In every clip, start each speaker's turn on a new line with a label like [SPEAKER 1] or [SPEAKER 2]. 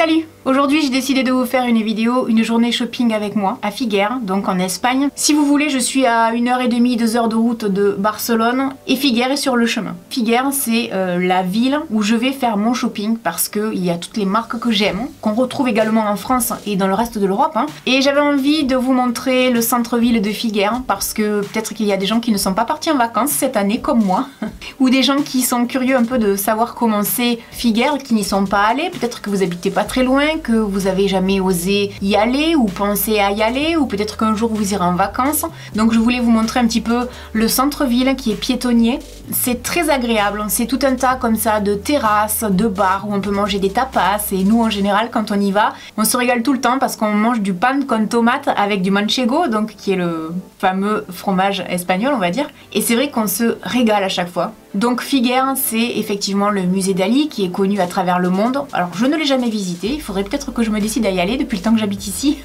[SPEAKER 1] Salut! Aujourd'hui j'ai décidé de vous faire une vidéo, une journée shopping avec moi à Figueres, donc en Espagne. Si vous voulez, je suis à 1h30, 2 heures de route de Barcelone et Figueres est sur le chemin. Figueres c'est la ville où je vais faire mon shopping parce qu'il y a toutes les marques que j'aime, qu'on retrouve également en France et dans le reste de l'Europe. Et j'avais envie de vous montrer le centre-ville de Figueres parce que peut-être qu'il y a des gens qui ne sont pas partis en vacances cette année comme moi, ou des gens qui sont curieux un peu de savoir comment c'est Figueres, qui n'y sont pas allés, peut-être que vous habitez pas très loin, que vous avez jamais osé y aller ou pensé à y aller, ou peut-être qu'un jour vous irez en vacances. Donc je voulais vous montrer un petit peu le centre-ville qui est piétonnier. C'est très agréable, c'est tout un tas comme ça de terrasses, de bars où on peut manger des tapas, et nous en général quand on y va, on se régale tout le temps parce qu'on mange du pan con tomate avec du manchego, donc qui est le fameux fromage espagnol on va dire, et c'est vrai qu'on se régale à chaque fois. Donc Figueres c'est effectivement le musée Dali qui est connu à travers le monde. Alors je ne l'ai jamais visité, il faudrait peut-être que je me décide à y aller depuis le temps que j'habite ici.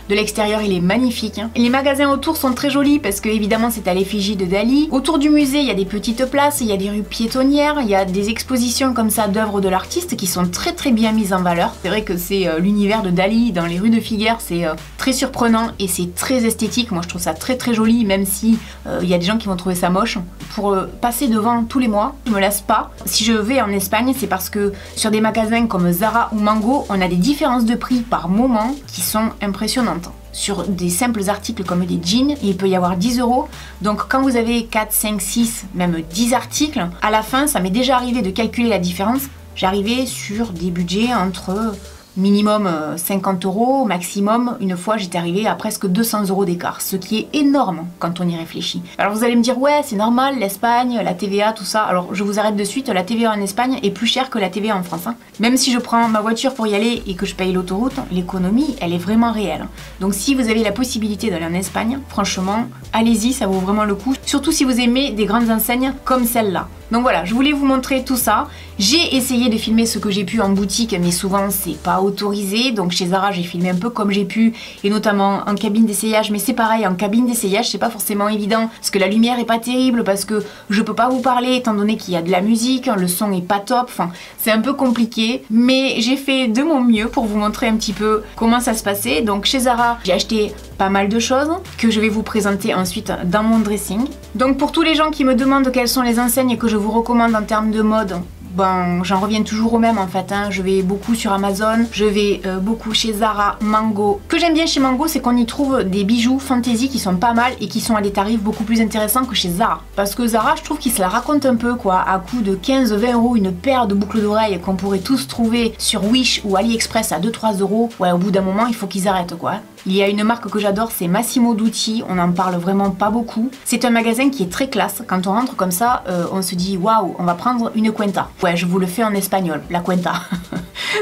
[SPEAKER 1] De l'extérieur il est magnifique. Les magasins autour sont très jolis parce que évidemment c'est à l'effigie de Dali. Autour du musée il y a des petites places, il y a des rues piétonnières, il y a des expositions comme ça d'œuvres de l'artiste qui sont très bien mises en valeur. C'est vrai que c'est l'univers de Dali dans les rues de Figueres, c'est très surprenant et c'est très esthétique. Moi je trouve ça très joli, même si il y a des gens qui vont trouver ça moche. Pour passer devant tous les mois, je me lasse pas. Si je vais en Espagne, c'est parce que sur des magasins comme Zara ou Mango, on a des différences de prix par moment qui sont impressionnantes. Sur des simples articles comme des jeans, il peut y avoir 10 €. Donc quand vous avez 4, 5, 6, même 10 articles, à la fin, ça m'est déjà arrivé de calculer la différence. J'arrivais sur des budgets entre minimum 50 €, maximum, une fois j'étais arrivée à presque 200 € d'écart, ce qui est énorme quand on y réfléchit. Alors vous allez me dire, ouais c'est normal, l'Espagne, la TVA, tout ça. Alors je vous arrête de suite, la TVA en Espagne est plus chère que la TVA en France. Même si je prends ma voiture pour y aller et que je paye l'autoroute, l'économie elle est vraiment réelle. Donc si vous avez la possibilité d'aller en Espagne, franchement, allez-y, ça vaut vraiment le coup. Surtout si vous aimez des grandes enseignes comme celle-là. Donc voilà, je voulais vous montrer tout ça. J'ai essayé de filmer ce que j'ai pu en boutique, mais souvent c'est pas autorisé. Donc chez Zara, j'ai filmé un peu comme j'ai pu, et notamment en cabine d'essayage. Mais c'est pareil, en cabine d'essayage, c'est pas forcément évident, parce que la lumière est pas terrible, parce que je peux pas vous parler, étant donné qu'il y a de la musique, le son est pas top, enfin, c'est un peu compliqué. Mais j'ai fait de mon mieux pour vous montrer un petit peu comment ça se passait. Donc chez Zara, j'ai acheté pas mal de choses, que je vais vous présenter ensuite dans mon dressing. Donc pour tous les gens qui me demandent quelles sont les enseignes que je vous recommande en termes de mode, ben, j'en reviens toujours au même en fait, Je vais beaucoup sur Amazon, je vais beaucoup chez Zara, Mango. Ce que j'aime bien chez Mango, c'est qu'on y trouve des bijoux fantasy qui sont pas mal et qui sont à des tarifs beaucoup plus intéressants que chez Zara. Parce que Zara, je trouve qu'ils se la racontent un peu quoi, à coût de 15-20 € une paire de boucles d'oreilles qu'on pourrait tous trouver sur Wish ou AliExpress à 2-3 €. Ouais, au bout d'un moment, il faut qu'ils arrêtent quoi. Il y a une marque que j'adore, c'est Massimo Dutti, on en parle vraiment pas beaucoup. C'est un magasin qui est très classe, quand on rentre comme ça, on se dit waouh, on va prendre une cuenta. Ouais, je vous le fais en espagnol, la cuenta.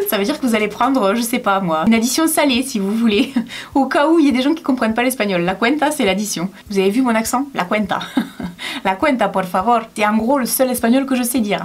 [SPEAKER 1] Ça veut dire que vous allez prendre, je sais pas moi, une addition salée si vous voulez. Au cas où il y a des gens qui comprennent pas l'espagnol, la cuenta c'est l'addition. Vous avez vu mon accent? La cuenta. La cuenta, por favor. C'est en gros le seul espagnol que je sais dire.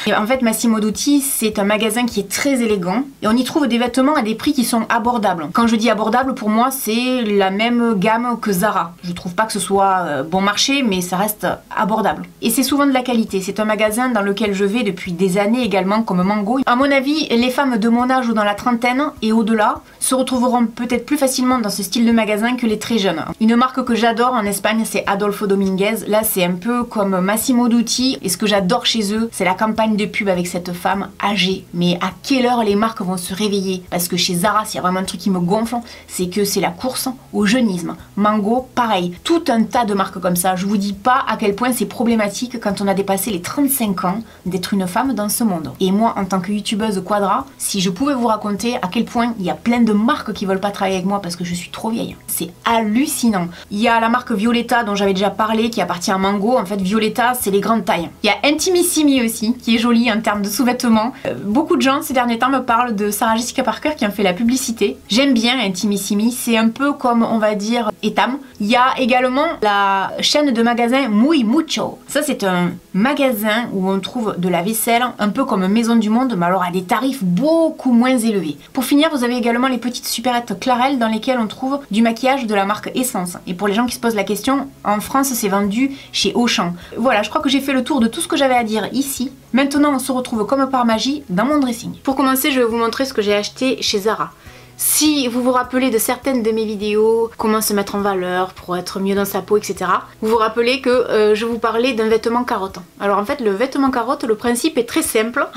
[SPEAKER 1] Et en fait, Massimo Dutti, c'est un magasin qui est très élégant et on y trouve des vêtements à des prix qui sont abordables. Quand je dis abordable, pour moi, c'est la même gamme que Zara. Je trouve pas que ce soit bon marché, mais ça reste abordable. Et c'est souvent de la qualité. C'est un magasin dans lequel je vais depuis des années également, comme Mango. À mon avis, les femmes de mon âge ou dans la trentaine et au-delà se retrouveront peut-être plus facilement dans ce style de magasin que les très jeunes. Une marque que j'adore en Espagne, c'est Adolfo Dominguez. Là, c'est un peu comme Massimo Dutti. Et ce que j'adore chez eux, c'est la campagne de pub avec cette femme âgée. Mais à quelle heure les marques vont se réveiller? Parce que chez Zara, s'il y a vraiment un truc qui me gonfle, c'est que c'est la course au jeunisme. Mango, pareil. Tout un tas de marques comme ça. Je vous dis pas à quel point c'est problématique quand on a dépassé les 35 ans d'être une femme dans ce monde. Et moi, en tant que youtubeuse Quadra, si je pouvais vous raconter à quel point il y a plein de marques qui veulent pas travailler avec moi parce que je suis trop vieille. C'est hallucinant. Il y a la marque Violetta dont j'avais déjà parlé qui appartient à Mango. En fait, Violetta, c'est les grandes tailles. Il y a Intimissimi aussi, qui est jolie en termes de sous-vêtements. Beaucoup de gens ces derniers temps me parlent de Sarah Jessica Parker qui en fait la publicité. J'aime bien Intimissimi, c'est un peu comme on va dire Etam. Il y a également la chaîne de magasins Muy Mucho. Ça c'est un magasin où on trouve de la vaisselle, un peu comme Maison du Monde, mais alors à des tarifs beaucoup moins élevés. Pour finir, vous avez également les petites supérettes Clarel dans lesquelles on trouve du maquillage de la marque Essence. Et pour les gens qui se posent la question, en France c'est vendu chez Auchan. Voilà, je crois que j'ai fait le tour de tout ce que j'avais à dire ici. Maintenant on se retrouve comme par magie dans mon dressing. Pour commencer je vais vous montrer ce que j'ai acheté chez Zara. Si vous vous rappelez de certaines de mes vidéos, comment se mettre en valeur pour être mieux dans sa peau, etc. Vous vous rappelez que je vous parlais d'un vêtement carotte. Alors en fait le vêtement carotte, le principe est très simple.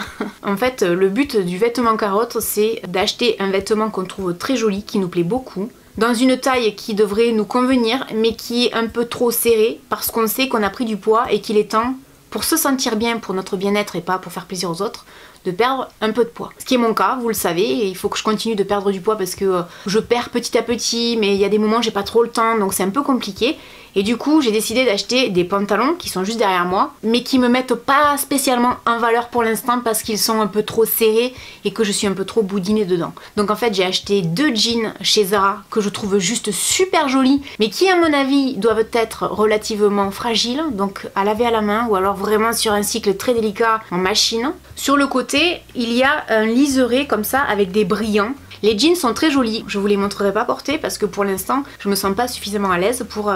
[SPEAKER 1] En fait le but du vêtement carotte c'est d'acheter un vêtement qu'on trouve très joli, qui nous plaît beaucoup, dans une taille qui devrait nous convenir mais qui est un peu trop serrée parce qu'on sait qu'on a pris du poids et qu'il est temps, pour se sentir bien, pour notre bien-être et pas pour faire plaisir aux autres, de perdre un peu de poids. Ce qui est mon cas, vous le savez, et il faut que je continue de perdre du poids parce que je perds petit à petit, mais il y a des moments où j'ai pas trop le temps, donc c'est un peu compliqué. Et du coup, j'ai décidé d'acheter des pantalons qui sont juste derrière moi, mais qui me mettent pas spécialement en valeur pour l'instant parce qu'ils sont un peu trop serrés et que je suis un peu trop boudinée dedans. Donc en fait, j'ai acheté 2 jeans chez Zara que je trouve juste super jolis, mais qui à mon avis doivent être relativement fragiles, donc à laver à la main ou alors vraiment sur un cycle très délicat en machine. Sur le côté, il y a un liseré comme ça avec des brillants. Les jeans sont très jolis, je vous les montrerai pas portés parce que pour l'instant je me sens pas suffisamment à l'aise pour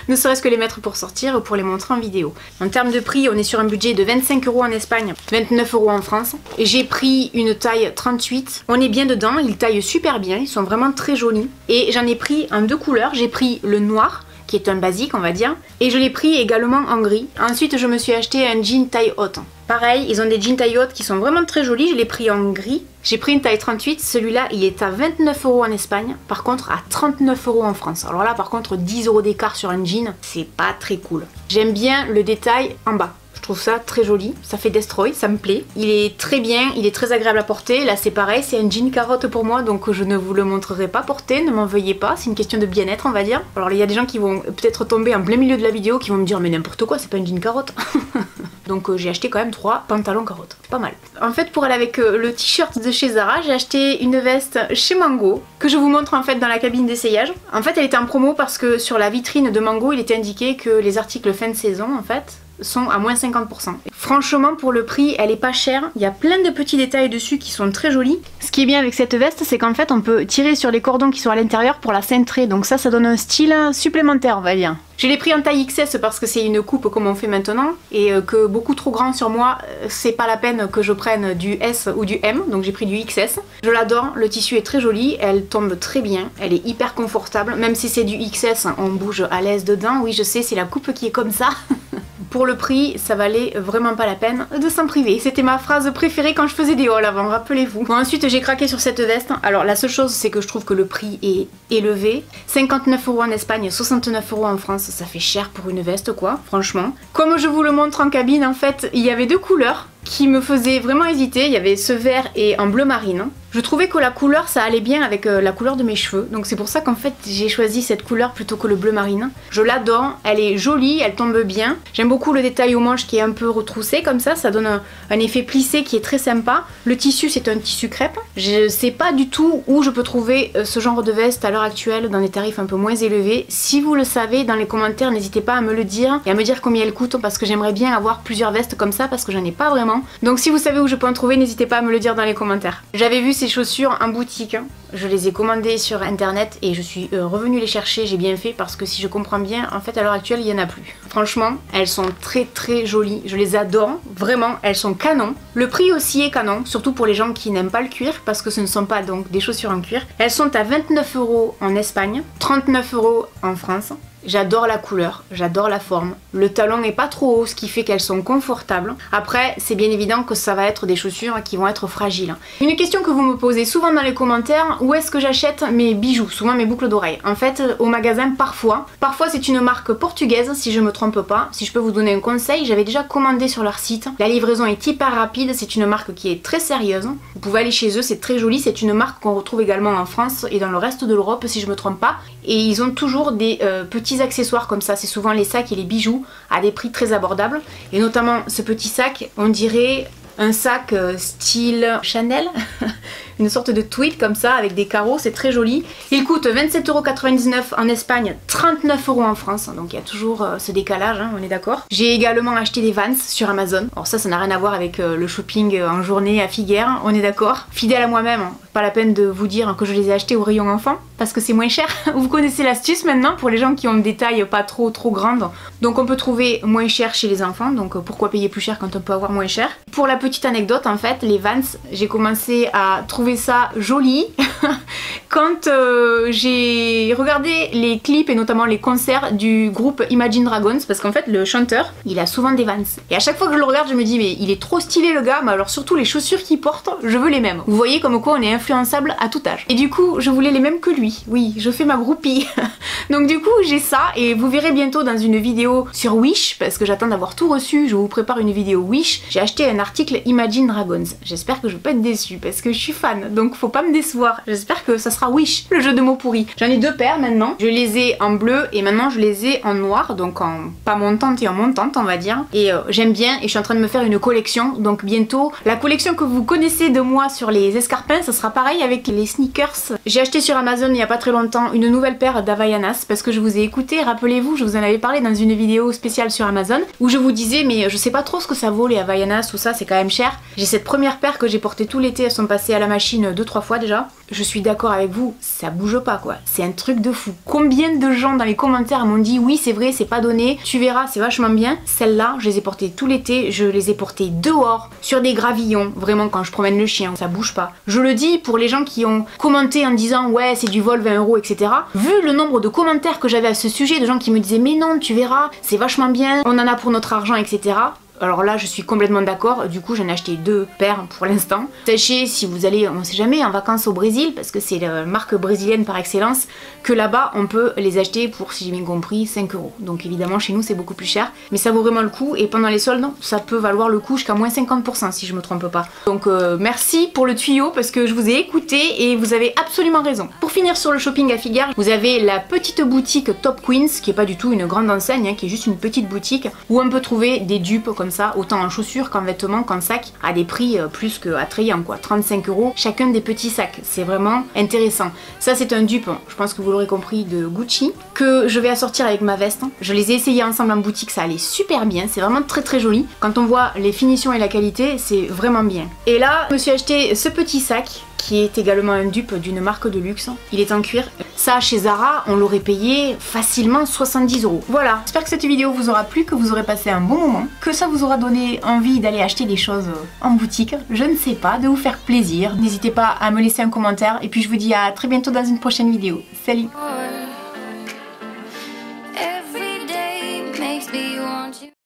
[SPEAKER 1] ne serait-ce que les mettre pour sortir ou pour les montrer en vidéo. En termes de prix, on est sur un budget de 25 € en Espagne, 29 € en France. J'ai pris une taille 38, on est bien dedans, ils taillent super bien, ils sont vraiment très jolis. Et j'en ai pris en 2 couleurs, j'ai pris le noir, qui est un basique on va dire, et je l'ai pris également en gris. Ensuite je me suis acheté un jean taille haute. Pareil, ils ont des jeans taille haute qui sont vraiment très jolis, je l'ai pris en gris. J'ai pris une taille 38, celui-là il est à 29 € en Espagne, par contre à 39 € en France. Alors là par contre 10 € d'écart sur un jean, c'est pas très cool. J'aime bien le détail en bas. Je trouve ça très joli, ça fait destroy, ça me plaît. Il est très bien, il est très agréable à porter. Là c'est pareil, c'est un jean carotte pour moi, donc je ne vous le montrerai pas porter, ne m'en veuillez pas, c'est une question de bien-être on va dire. Alors il y a des gens qui vont peut-être tomber en plein milieu de la vidéo, qui vont me dire mais n'importe quoi, c'est pas un jean carotte. Donc j'ai acheté quand même 3 pantalons carottes, pas mal. En fait pour aller avec le t-shirt de chez Zara, j'ai acheté une veste chez Mango, que je vous montre en fait dans la cabine d'essayage. En fait elle était en promo parce que sur la vitrine de Mango il était indiqué que les articles fin de saison en fait sont à moins 50%. Franchement pour le prix elle est pas chère, il y a plein de petits détails dessus qui sont très jolis. Ce qui est bien avec cette veste c'est qu'en fait on peut tirer sur les cordons qui sont à l'intérieur pour la cintrer, donc ça donne un style supplémentaire on va dire. Je l'ai pris en taille XS parce que c'est une coupe comme on fait maintenant et que beaucoup trop grand sur moi, c'est pas la peine que je prenne du S ou du M, donc j'ai pris du XS. Je l'adore, le tissu est très joli, elle tombe très bien, elle est hyper confortable, même si c'est du XS, on bouge à l'aise dedans, oui je sais c'est la coupe qui est comme ça. Pour le prix, ça valait vraiment pas la peine de s'en priver. C'était ma phrase préférée quand je faisais des hauls avant, rappelez-vous. Bon, ensuite j'ai craqué sur cette veste. Alors la seule chose c'est que je trouve que le prix est élevé. 59 € en Espagne, 69 € en France, ça fait cher pour une veste quoi, franchement. Comme je vous le montre en cabine, en fait, il y avait 2 couleurs qui me faisaient vraiment hésiter. Il y avait ce vert et en bleu marine. Je trouvais que la couleur ça allait bien avec la couleur de mes cheveux, donc c'est pour ça qu'en fait j'ai choisi cette couleur plutôt que le bleu marine. Je l'adore, elle est jolie, elle tombe bien. J'aime beaucoup le détail aux manches qui est un peu retroussé comme ça donne un effet plissé qui est très sympa. Le tissu c'est un tissu crêpe. Je sais pas du tout où je peux trouver ce genre de veste à l'heure actuelle dans des tarifs un peu moins élevés. Si vous le savez dans les commentaires n'hésitez pas à me le dire et à me dire combien elles coûtent parce que j'aimerais bien avoir plusieurs vestes comme ça parce que j'en ai pas vraiment. Donc si vous savez où je peux en trouver n'hésitez pas à me le dire dans les commentaires. J'avais vu ces chaussures en boutique, je les ai commandées sur internet et je suis revenue les chercher, j'ai bien fait parce que si je comprends bien, en fait à l'heure actuelle il n'y en a plus. Franchement, elles sont très très jolies, je les adore, vraiment, elles sont canon. Le prix aussi est canon, surtout pour les gens qui n'aiment pas le cuir parce que ce ne sont pas donc des chaussures en cuir. Elles sont à 29 € en Espagne, 39 € en France. J'adore la couleur, j'adore la forme. Le talon n'est pas trop haut, ce qui fait qu'elles sont confortables. Après, c'est bien évident que ça va être des chaussures qui vont être fragiles. Une question que vous me posez souvent dans les commentaires, où est-ce que j'achète mes bijoux, souvent mes boucles d'oreilles? En fait, au magasin parfois. Parfois c'est une marque portugaise, si je me trompe pas. Si je peux vous donner un conseil, j'avais déjà commandé sur leur site. La livraison est hyper rapide, c'est une marque qui est très sérieuse. Vous pouvez aller chez eux, c'est très joli. C'est une marque qu'on retrouve également en France et dans le reste de l'Europe, si je me trompe pas. Et ils ont toujours des petits accessoires comme ça, c'est souvent les sacs et les bijoux à des prix très abordables et notamment ce petit sac, on dirait un sac style Chanel, une sorte de tweed comme ça avec des carreaux, c'est très joli. Il coûte 27,99 € en Espagne, 39 € en France, donc il y a toujours ce décalage, hein, on est d'accord. J'ai également acheté des Vans sur Amazon. Alors ça n'a rien à voir avec le shopping en journée à Figueres, on est d'accord. Fidèle à moi-même, hein. Pas la peine de vous dire que je les ai achetés au rayon enfant parce que c'est moins cher. Vous connaissez l'astuce maintenant pour les gens qui ont des tailles pas trop grandes. Donc on peut trouver moins cher chez les enfants, donc pourquoi payer plus cher quand on peut avoir moins cher. Pour la petite anecdote, en fait, les Vans, j'ai commencé à trouver ça joli quand j'ai regardé les clips et notamment les concerts du groupe Imagine Dragons, parce qu'en fait le chanteur, il a souvent des Vans. Et à chaque fois que je le regarde, je me dis mais il est trop stylé le gars, mais alors surtout les chaussures qu'il porte, je veux les mêmes. Vous voyez comme quoi on est influençable à tout âge. Et du coup, je voulais les mêmes que lui. Oui, je fais ma groupie. Donc du coup, j'ai ça et vous verrez bientôt dans une vidéo sur Wish, parce que j'attends d'avoir tout reçu, je vous prépare une vidéo Wish. J'ai acheté un article Imagine Dragons. J'espère que je vais pas être déçue parce que je suis fan, donc faut pas me décevoir. J'espère que ça sera Wish, le jeu de mots pourri. J'en ai deux paires maintenant. Je les ai en bleu et maintenant je les ai en noir, donc en pas montante et en montante on va dire. Et j'aime bien et je suis en train de me faire une collection, donc bientôt la collection que vous connaissez de moi sur les escarpins, ça sera pareil avec les sneakers. J'ai acheté sur Amazon il y a pas très longtemps une nouvelle paire d'Havaianas parce que je vous ai écouté, rappelez-vous, je vous en avais parlé dans une vidéo spéciale sur Amazon où je vous disais mais je sais pas trop ce que ça vaut les Havaianas, tout ça c'est quand même cher. J'ai cette première paire que j'ai portée tout l'été, elles sont passées à la machine 2-3 fois déjà. Je suis d'accord avec vous, ça bouge pas quoi, c'est un truc de fou. Combien de gens dans les commentaires m'ont dit oui c'est vrai, c'est pas donné, tu verras c'est vachement bien. Celles-là, je les ai portées tout l'été, je les ai portées dehors, sur des gravillons, vraiment quand je promène le chien, ça bouge pas. Je le dis pour les gens qui ont commenté en disant ouais c'est du vol 20 €, etc. Vu le nombre de commentaires que j'avais à ce sujet, de gens qui me disaient mais non tu verras, c'est vachement bien, on en a pour notre argent, etc. Alors là je suis complètement d'accord, du coup j'en ai acheté deux paires pour l'instant. Sachez si vous allez, on sait jamais, en vacances au Brésil, parce que c'est la marque brésilienne par excellence, que là-bas on peut les acheter pour, si j'ai bien compris, 5 €. Donc évidemment chez nous c'est beaucoup plus cher, mais ça vaut vraiment le coup et pendant les soldes ça peut valoir le coup jusqu'à moins 50% si je me trompe pas. Donc merci pour le tuyau parce que je vous ai écouté et vous avez absolument raison. Pour finir sur le shopping à Figueres, vous avez la petite boutique Top Queens, qui est pas du tout une grande enseigne, hein, qui est juste une petite boutique où on peut trouver des dupes comme ça, autant en chaussures qu'en vêtements qu'en sacs, à des prix plus que attrayants quoi, 35 € chacun des petits sacs, c'est vraiment intéressant. Ça c'est un dupe, je pense que vous l'aurez compris, de Gucci, que je vais assortir avec ma veste. Je les ai essayés ensemble en boutique, ça allait super bien, c'est vraiment très joli. Quand on voit les finitions et la qualité, c'est vraiment bien. Et là, je me suis acheté ce petit sac, qui est également un dupe d'une marque de luxe. Il est en cuir. Ça, chez Zara, on l'aurait payé facilement 70 €. Voilà, j'espère que cette vidéo vous aura plu, que vous aurez passé un bon moment, que ça vous aura donné envie d'aller acheter des choses en boutique, je ne sais pas, de vous faire plaisir. N'hésitez pas à me laisser un commentaire et puis je vous dis à très bientôt dans une prochaine vidéo. Salut!